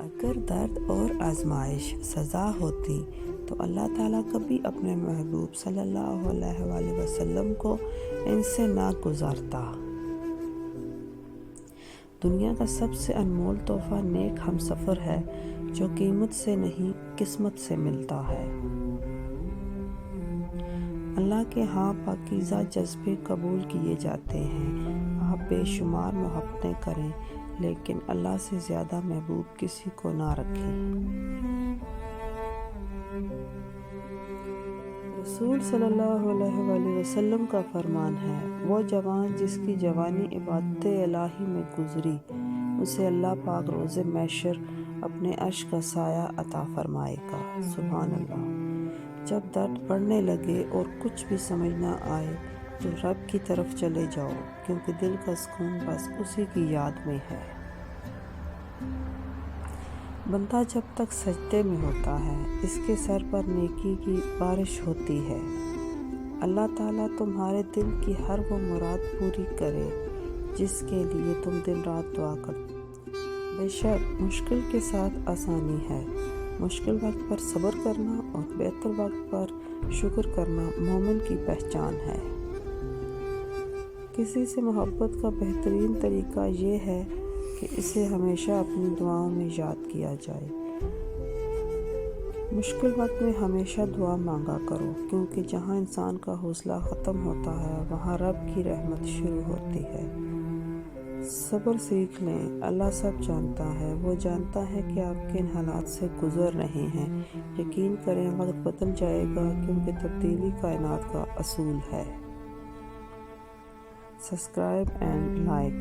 اگر درد اور آزمائش سزا ہوتی تو اللہ تعالیٰ کبھی اپنے محبوب صلی اللہ علیہ وآلہ وسلم کو ان سے نہ گزارتا۔ دنیا کا سب سے انمول تحفہ نیک ہم سفر ہے جو قیمت سے نہیں قسمت سے ملتا ہے۔ اللہ کے ہاں پاکیزہ جذبے قبول کیے جاتے ہیں۔ آپ بے شمار محبتیں کریں لیکن اللہ سے زیادہ محبوب کسی کو نہ رکھیں۔ رسول صلی اللہ علیہ وآلہ وسلم کا فرمان ہے، وہ جوان جس کی جوانی عبادت الہی میں گزری، اسے اللہ پاک روز محشر اپنے عرش کا سایہ عطا فرمائے گا۔ سبحان اللہ۔ جب درد بڑھنے لگے اور کچھ بھی سمجھ نہ آئے تو رب کی طرف چلے جاؤ، کیونکہ دل کا سکون بس اسی کی یاد میں ہے۔ بندہ جب تک سجدے میں ہوتا ہے اس کے سر پر نیکی کی بارش ہوتی ہے۔ اللہ تعالیٰ تمہارے دل کی ہر وہ مراد پوری کرے جس کے لیے تم دن رات دعا کرتے۔ بے شک مشکل کے ساتھ آسانی ہے۔ مشکل وقت پر صبر کرنا اور بہتر وقت پر شکر کرنا مومن کی پہچان ہے۔ کسی سے محبت کا بہترین طریقہ یہ ہے کہ اسے ہمیشہ اپنی دعاؤں میں یاد کیا جائے۔ مشکل وقت میں ہمیشہ دعا مانگا کرو، کیونکہ جہاں انسان کا حوصلہ ختم ہوتا ہے وہاں رب کی رحمت شروع ہوتی ہے۔ صبر سیکھ لیں، اللہ سب جانتا ہے۔ وہ جانتا ہے کہ آپ کن حالات سے گزر رہے ہیں۔ یقین کریں وقت بدل جائے گا، کیونکہ تبدیلی کائنات کا اصول ہے۔ Subscribe and like.